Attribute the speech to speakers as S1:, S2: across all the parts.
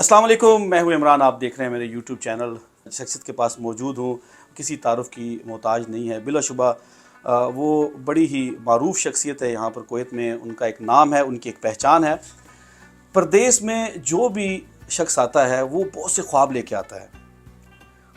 S1: अस्सलाम वालेकुम, मैं हूं इमरान। आप देख रहे हैं मेरे यूट्यूब चैनल। शख्सियत के पास मौजूद हूं, किसी तारुफ़ की मोहताज नहीं है। बिलाशुबा वो बड़ी ही मारूफ़ शख्सियत है यहाँ पर कुवैत में। उनका एक नाम है, उनकी एक पहचान है। परदेस में जो भी शख्स आता है वो बहुत से ख्वाब लेके आता है,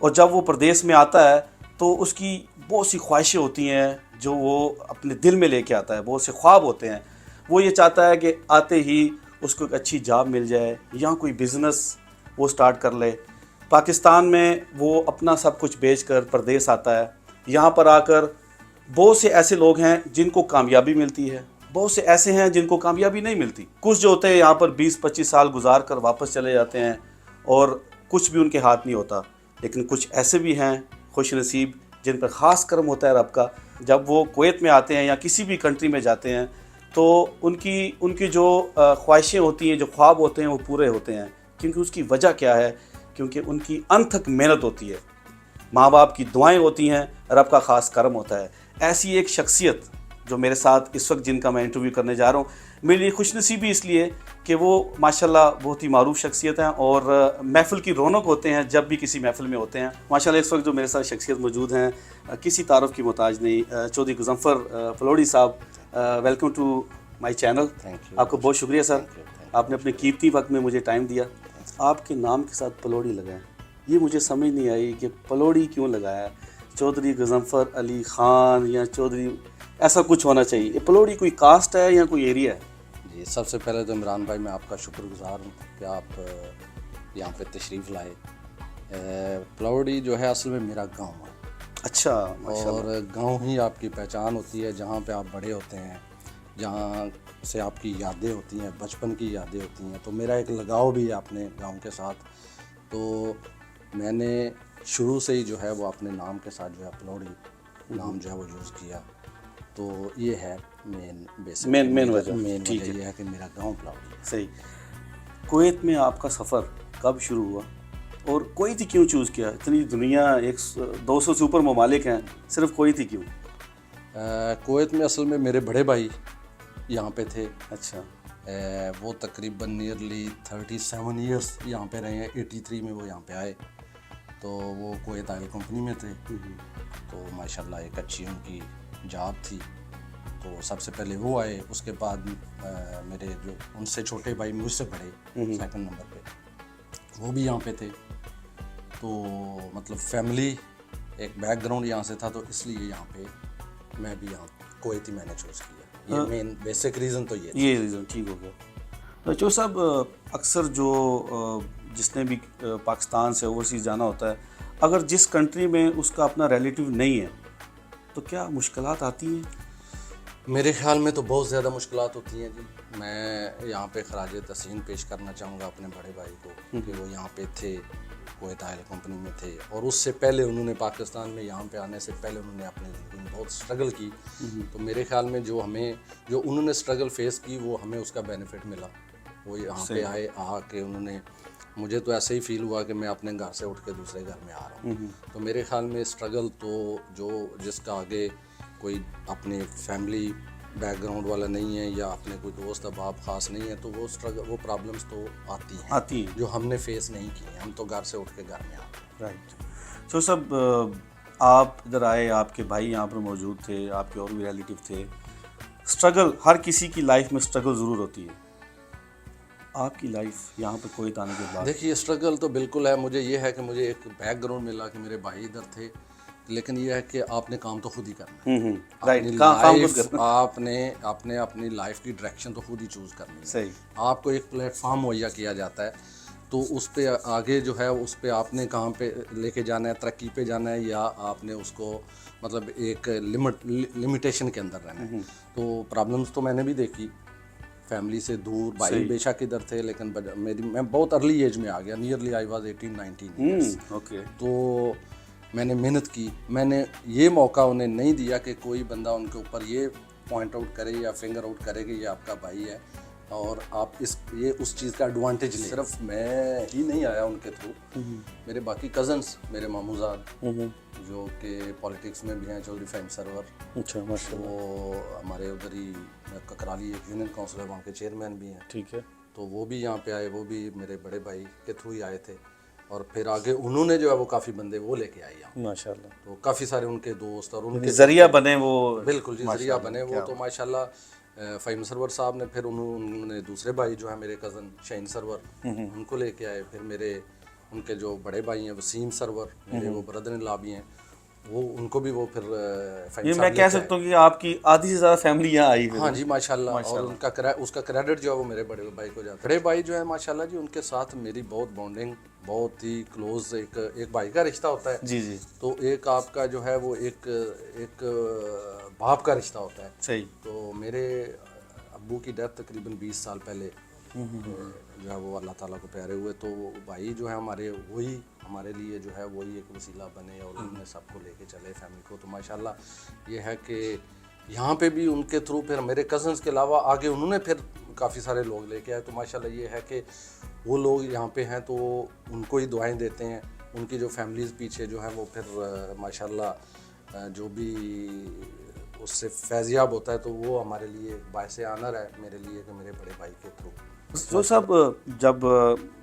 S1: और जब वो परदेस में आता है तो उसकी बहुत सी ख्वाहिशें होती हैं जो वो अपने दिल में लेके आता है। बहुत से ख्वाब होते हैं। वो ये चाहता है कि आते ही उसको एक अच्छी जॉब मिल जाए, यहाँ कोई बिज़नेस वो स्टार्ट कर ले। पाकिस्तान में वो अपना सब कुछ बेचकर परदेस आता है। यहाँ पर आकर बहुत से ऐसे लोग हैं जिनको कामयाबी मिलती है, बहुत से ऐसे हैं जिनको कामयाबी नहीं मिलती। कुछ जो होते हैं यहाँ पर 20-25 साल गुजार कर वापस चले जाते हैं और कुछ भी उनके हाथ नहीं होता। लेकिन कुछ ऐसे भी हैं खुश नसीब जिन पर ख़ास करम होता है रब का। जब वो कुवैत में आते हैं या किसी भी कंट्री में जाते हैं तो उनकी उनकी जो ख्वाहिशें होती हैं, जो ख्वाब होते हैं, वो पूरे होते हैं। क्योंकि उसकी वजह क्या है? क्योंकि उनकी अनथक मेहनत होती है, माँ बाप की दुआएं होती हैं, रब का ख़ास करम होता है। ऐसी एक शख्सियत जो मेरे साथ इस वक्त जिनका मैं इंटरव्यू करने जा रहा हूँ, मेरे लिए खुशनसीबी इसलिए कि वो माशाल्लाह बहुत ही मारूफ शख्सियत हैं और महफ़िल की रौनक होते हैं जब भी किसी महफ़िल में होते हैं। माशाल्लाह इस वक्त जो मेरे साथ शख्सियत मौजूद हैं, किसी तारुफ़ की मोहताज नहीं, चौधरी गुज़फ़र पलौड़ी साहब। Welcome to my channel. आपको बहुत शुक्रिया सर, आपने अपने कीमती वक्त में मुझे टाइम दिया। आपके नाम के साथ पलौड़ी लगाएं, ये मुझे समझ नहीं आई कि पलौड़ी क्यों लगाया। चौधरी गुज़फ़र अली ख़ान या चौधरी ऐसा कुछ होना चाहिए। ये पलौड़ी कोई कास्ट है या कोई एरिया है?
S2: जी, सबसे पहले तो इमरान भाई मैं आपका शुक्रगुज़ार हूँ कि आप यहाँ पे तशरीफ़ लाए। पलौड़ी जो है असल में मेरा गांव है।
S1: अच्छा,
S2: और गांव ही आपकी पहचान होती है, जहाँ पे आप बड़े होते हैं, जहाँ से आपकी यादें होती हैं, बचपन की यादें होती हैं। तो मेरा एक लगाव भी है अपने गांव के साथ। तो मैंने शुरू से ही जो है वो अपने नाम के साथ जो है पलौड़ी नाम जो है वो यूज़ किया। तो ये है मेन वजह ये है कि मेरा गांव पलौड़ी है।
S1: सही। कुवैत में आपका सफ़र कब शुरू हुआ और कुवैत ही क्यों चूज़ किया? इतनी दुनिया 200 से ऊपर ममालिक हैं, सिर्फ कुवैत ही क्यों?
S2: कुवैत में असल में मेरे बड़े भाई यहाँ पे थे।
S1: अच्छा।
S2: वो तकरीबन नियरली 37 ईयर्स यहाँ पे रहे हैं। 83 में वो यहाँ पे आए, तो वो कुवैत ऑयल कंपनी में थे। तो माशाल्लाह एक अच्छी उनकी जॉब थी। तो सबसे पहले वो आए, उसके बाद मेरे जो उनसे छोटे भाई मुझसे बड़े सेकंड नंबर पे, वो भी यहाँ पे थे। तो मतलब फैमिली एक बैकग्राउंड यहाँ से था, तो इसलिए यहाँ पे मैं भी यहाँ कुवैती मैंने चूज़ किया। ये मेन बेसिक रीज़न तो ये
S1: रीज़न ठीक हो गया। जो साहब अक्सर जो जिसने भी पाकिस्तान से ओवरसीज़ जाना होता है, अगर जिस कंट्री में उसका अपना रिलेटिव नहीं है तो क्या मुश्किलात आती हैं?
S2: मेरे ख्याल में तो बहुत ज़्यादा मुश्किलात होती हैं जी। मैं यहाँ पे खराज तहसीन पेश करना चाहूँगा अपने बड़े भाई को कि वो यहाँ पे थे, कुवैत ऑयल कंपनी में थे, और उससे पहले उन्होंने पाकिस्तान में यहाँ पे आने से पहले उन्होंने अपनी ज़िंदगी में बहुत स्ट्रगल की। तो मेरे ख्याल में जो उन्होंने स्ट्रगल फेस की वो हमें उसका बेनिफिट मिला। वो यहाँ पे आए आके उन्होंने, मुझे तो ऐसे ही फील हुआ कि मैं अपने घर से उठ के दूसरे घर में आ रहा हूँ। तो मेरे ख्याल में स्ट्रगल तो जो जिसका आगे कोई अपने फैमिली बैकग्राउंड वाला नहीं है या अपने कोई दोस्त अहबाब ख़ास नहीं है, तो वो प्रॉब्लम्स तो आती हैं जो हमने फेस नहीं की हैं। हम तो घर से उठ के घर में आते हैं।
S1: राइट। तो सब आप इधर आए, आपके भाई यहाँ पर मौजूद थे, आपके और भी रिलेटिव थे। स्ट्रगल हर किसी की लाइफ में स्ट्रगल ज़रूर होती है। आपकी लाइफ यहाँ पर कुवैत आने के बाद?
S2: देखिए, स्ट्रगल तो बिल्कुल है। मुझे ये है कि मुझे एक बैकग्राउंड मिला कि मेरे भाई इधर थे, लेकिन ये है कि आपने काम तो खुद ही करना है।
S1: राइट,
S2: आपने अपनी लाइफ की डायरेक्शन तो खुद ही चूज़ करनी है।
S1: सही।
S2: आपको एक प्लेटफॉर्म मुहैया किया जाता है, तो उस पे आगे जो है उस पे आपने कहाँ पे लेके जाना है, तरक्की पे जाना है, या आपने उसको मतलब एक लिमिटेशन के अंदर रहना है। तो प्रॉब्लम्स तो मैंने भी देखी, फैमिली से दूर। भाई बेशक इधर थे, लेकिन मैं बहुत अर्ली एज में आ गया। Nearly I was 18-19 years. तो मैंने मेहनत की। मैंने ये मौका उन्हें नहीं दिया कि कोई बंदा उनके ऊपर ये पॉइंट आउट करे या फिंगर आउट करे कि ये आपका भाई है और आप ये उस चीज़ का एडवांटेज लें। सिर्फ मैं ही नहीं आया उनके थ्रू, मेरे बाकी कज़न्स, मेरे मामूजाद जो कि पॉलिटिक्स में भी हैं, चौधरी फ़हीम सरवर।
S1: अच्छा, माशाल्लाह।
S2: वो हमारे उधर ही ककराली एक यूनियन काउंसिल है, वहाँ के चेयरमैन भी हैं।
S1: ठीक है।
S2: तो वो भी यहाँ पे आए, वो भी मेरे बड़े भाई के थ्रू ही आए थे। और फिर आगे उन्होंने जो है वो काफ़ी बंदे वो लेके आए यहाँ,
S1: माशाल्लाह,
S2: तो काफ़ी सारे उनके दोस्त और उनके
S1: जरिया बने वो।
S2: बिल्कुल जी, जरिया बने वो।
S1: क्या
S2: तो माशाल्लाह फ़हीम सरवर साहब ने फिर उन्होंने दूसरे भाई जो है मेरे कज़न शाहीन सरवर, उनको लेके आए। फिर मेरे उनके जो बड़े भाई हैं वसीम सरवर, मेरे वो ब्रदर इन लॉ भी हैं, वो उनको भी वो फिर फ़हीम
S1: ये
S2: साहब
S1: मैं कह
S2: लेके आए।
S1: सकता हूँ कि आपकी आधी से ज़्यादा फैमिली यहाँ आई है।
S2: हाँ जी माशाल्लाह। और उनका उसका क्रेडिट जो है वो मेरे बड़े भाई को जाता है। बड़े भाई जो है माशाल्लाह जी, उनके साथ मेरी बहुत बॉन्डिंग, बहुत ही क्लोज एक भाई का रिश्ता होता है।
S1: जी जी,
S2: तो एक आपका जो है वो एक बाप का रिश्ता होता है।
S1: सही।
S2: तो मेरे अब्बू की डेथ तकरीबन 20 साल पहले जो है वो अल्लाह ताला को प्यारे हुए। तो वो भाई जो है हमारे, वही हमारे लिए जो है वही एक वसीला बने और उन्होंने सबको लेके चले फैमिली को। तो माशाल्लाह ये है कि यहाँ पे भी उनके थ्रू फिर मेरे कज़न्स के अलावा आगे उन्होंने फिर काफ़ी सारे लोग लेके आए। तो माशाल्लाह ये है कि वो लोग यहाँ पे हैं तो उनको ही दुआएं देते हैं। उनकी जो फैमिलीज़ पीछे जो हैं वो फिर माशाल्लाह जो भी उससे फैज़याब होता है तो वो हमारे लिए बायसे आनर है मेरे लिए कि मेरे बड़े भाई के थ्रू।
S1: जो सब जब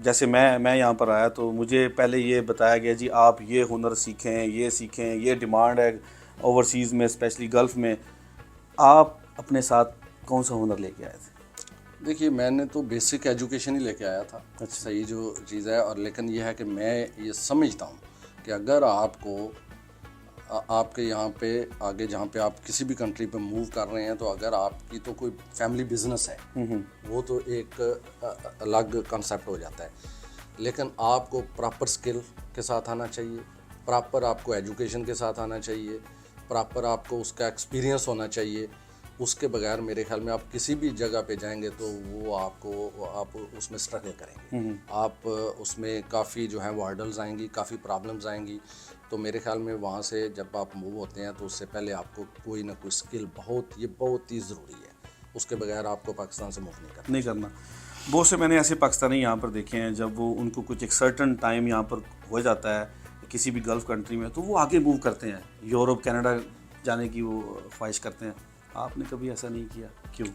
S1: जैसे मैं यहाँ पर आया तो मुझे पहले ये बताया गया जी आप ये हुनर सीखें, ये सीखें, ये डिमांड है ओवरसीज़ में, स्पेशली गल्फ़ में। आप अपने साथ कौन सा हुनर लेके आए थे?
S2: देखिए मैंने तो बेसिक एजुकेशन ही लेके आया था। अच्छा, सही जो चीज़ है। और लेकिन यह है कि मैं ये समझता हूँ कि अगर आपको आपके यहाँ पे आगे जहाँ पे आप किसी भी कंट्री पे मूव कर रहे हैं, तो अगर आपकी तो कोई फैमिली बिजनेस है वो तो एक अलग कंसेप्ट हो जाता है। लेकिन आपको प्रॉपर स्किल के साथ आना चाहिए, प्रॉपर आपको एजुकेशन के साथ आना चाहिए, प्रॉपर आपको उसका एक्सपीरियंस होना चाहिए। उसके बगैर मेरे ख्याल में आप किसी भी जगह पे जाएंगे तो वो आप उसमें स्ट्रगल करेंगे। आप उसमें काफ़ी जो है वो हर्डल्स आएंगी, काफ़ी प्रॉब्लम्स आएंगी। तो मेरे ख्याल में वहाँ से जब आप मूव होते हैं तो उससे पहले आपको कोई ना कोई स्किल बहुत ही ज़रूरी है। उसके बगैर आपको पाकिस्तान से मूव नहीं करना।
S1: बहुत से मैंने ऐसे पाकिस्तानी यहाँ पर देखे हैं, जब वो उनको कुछ एक सर्टन टाइम यहाँ पर हो जाता है किसी भी गल्फ़ कंट्री में तो वो आगे मूव करते हैं, यूरोप कनाडा जाने की वो ख्वाहिश करते हैं। आपने कभी ऐसा नहीं किया, क्यों?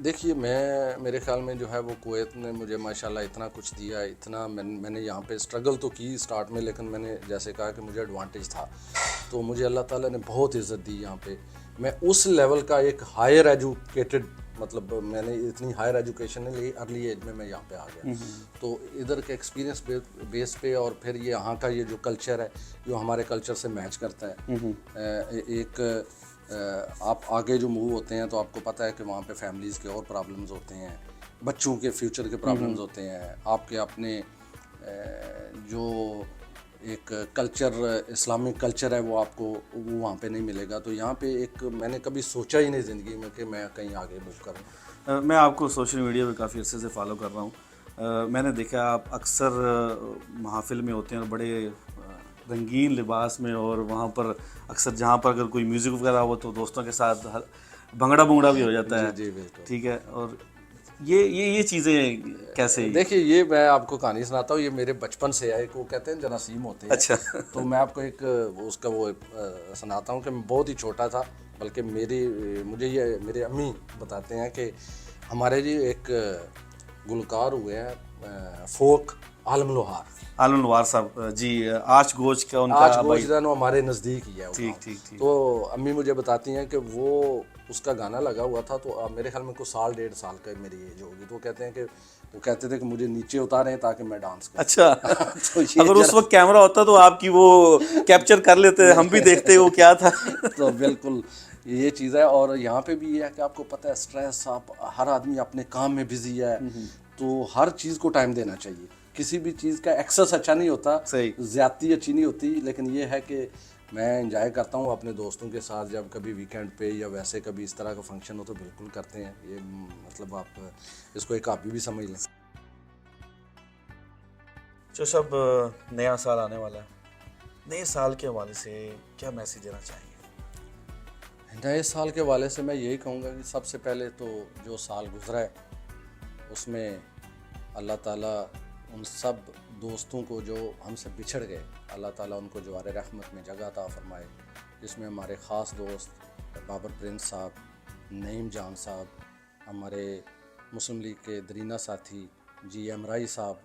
S2: देखिए मेरे ख्याल में जो है वो कुवैत ने मुझे माशाल्लाह इतना कुछ दिया, इतना मैंने यहाँ पे स्ट्रगल तो की स्टार्ट में, लेकिन मैंने जैसे कहा कि मुझे एडवांटेज था तो मुझे अल्लाह ताला ने बहुत इज़्ज़त दी यहाँ पे। मैं उस लेवल का एक हायर एजुकेटेड, मतलब मैंने इतनी हायर एजुकेशन नहीं ली, अर्ली एज में मैं यहाँ पे आ गया। तो इधर के एक्सपीरियंस बेस पे और फिर ये यहाँ का ये जो कल्चर है जो हमारे कल्चर से मैच करता है। आप आगे जो मूव होते हैं तो आपको पता है कि वहाँ पे फैमिलीज़ के और प्रॉब्लम्स होते हैं, बच्चों के फ्यूचर के प्रॉब्लम्स होते हैं, आपके अपने जो एक कल्चर इस्लामिक कल्चर है वो आपको वो वहाँ पे नहीं मिलेगा। तो यहाँ पे एक मैंने कभी सोचा ही नहीं ज़िंदगी में कि मैं कहीं आगे मूव करूँ।
S1: मैं आपको सोशल मीडिया पे काफ़ी अर्से से फॉलो कर रहा हूँ। मैंने देखा आप अक्सर महफिल में होते हैं और बड़े रंगीन लिबास में, और वहाँ पर अक्सर जहाँ पर अगर कोई म्यूज़िक वगैरह हो तो दोस्तों के साथ भंगड़ा बुंगड़ा भी हो जाता है।
S2: जी बिल्कुल,
S1: ठीक है। और ये चीज़ें कैसे?
S2: देखिए ये मैं आपको कहानी सुनाता हूँ, ये मेरे बचपन से है। एक वो कहते हैं जरासीम होते हैं।
S1: अच्छा।
S2: तो मैं आपको एक उसका वो सुनाता हूँ कि मैं बहुत ही छोटा था, बल्कि मुझे ये मेरे अम्मी बताते हैं कि हमारे जी एक गुलकार हुए हैं फोक आलम लोहार
S1: साहब जी, आच गोश का उनका
S2: आज गोश हमारे नज़दीक ही है।
S1: ठीक।
S2: तो अम्मी मुझे बताती हैं कि वो उसका गाना लगा हुआ था, तो मेरे ख्याल में कुछ साल 1.5 साल का मेरी एज होगी। तो वो कहते थे कि मुझे नीचे उतारें ताकि मैं डांस करूं।
S1: अच्छा।
S2: तो
S1: अगर उस वक्त कैमरा होता तो आपकी वो कैप्चर कर लेते, हम भी देखते वो क्या था।
S2: तो बिल्कुल ये चीज़ है। और यहाँ पे भी ये है कि आपको पता है स्ट्रेस, आप हर आदमी अपने काम में बिजी है, तो हर चीज़ को टाइम देना चाहिए। किसी भी चीज़ का एक्सेस अच्छा नहीं होता, ज़्यादती अच्छी नहीं होती। लेकिन ये है कि मैं एंजॉय करता हूँ अपने दोस्तों के साथ, जब कभी वीकेंड पे या वैसे कभी इस तरह का फंक्शन हो तो बिल्कुल करते हैं। ये मतलब आप इसको एक हॉबी भी समझ लें।
S1: जो सब नया साल आने वाला है, नए साल के हवाले से क्या मैसेज देना चाहिए?
S2: नए साल के हवाले से मैं यही कहूँगा कि सबसे पहले तो जो साल गुजरा है उसमें अल्लाह ताला उन सब दोस्तों को जो हमसे बिछड़ गए, अल्लाह ताला उनको जवार रहमत में जगह अता फरमाए। जिसमें हमारे ख़ास दोस्त बाबर प्रिंस साहब, नईम जान साहब, हमारे मुस्लिम लीग के दरीना साथी जी एमराई साहब,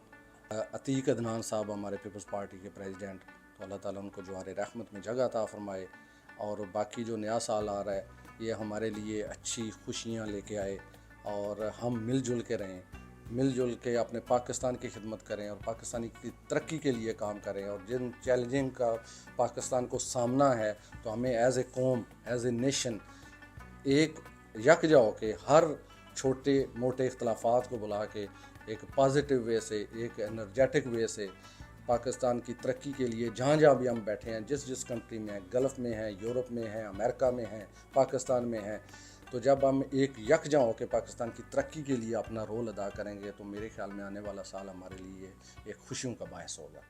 S2: अतीक अदनान साहब हमारे पीपल्स पार्टी के प्रेसिडेंट, तो अल्लाह ताला उनको जवार रहमत में जगह अता फरमाए। और बाकी जो नया साल आ रहा है ये हमारे लिए अच्छी खुशियाँ लेके आए और हम मिलजुल के रहें, मिलजुल के अपने पाकिस्तान की खिदमत करें और पाकिस्तानी की तरक्की के लिए काम करें। और जिन चैलेंजिंग का पाकिस्तान को सामना है तो हमें एज़ ए कौम, एज़ ए नेशन एक यकजा होके हर छोटे मोटे इख्तलाफात को बुला के एक पॉजिटिव वे से, एक एनर्जेटिक वे से पाकिस्तान की तरक्की के लिए जहाँ जहाँ भी हम बैठे हैं, जिस जिस कंट्री में हैं, गल्फ़ में हैं, यूरोप में हैं, अमेरिका में हैं, पाकिस्तान में हैं, तो जब हम एक यकजा होकर पाकिस्तान की तरक्की के लिए अपना रोल अदा करेंगे तो मेरे ख्याल में आने वाला साल हमारे लिए एक खुशियों का बायस होगा।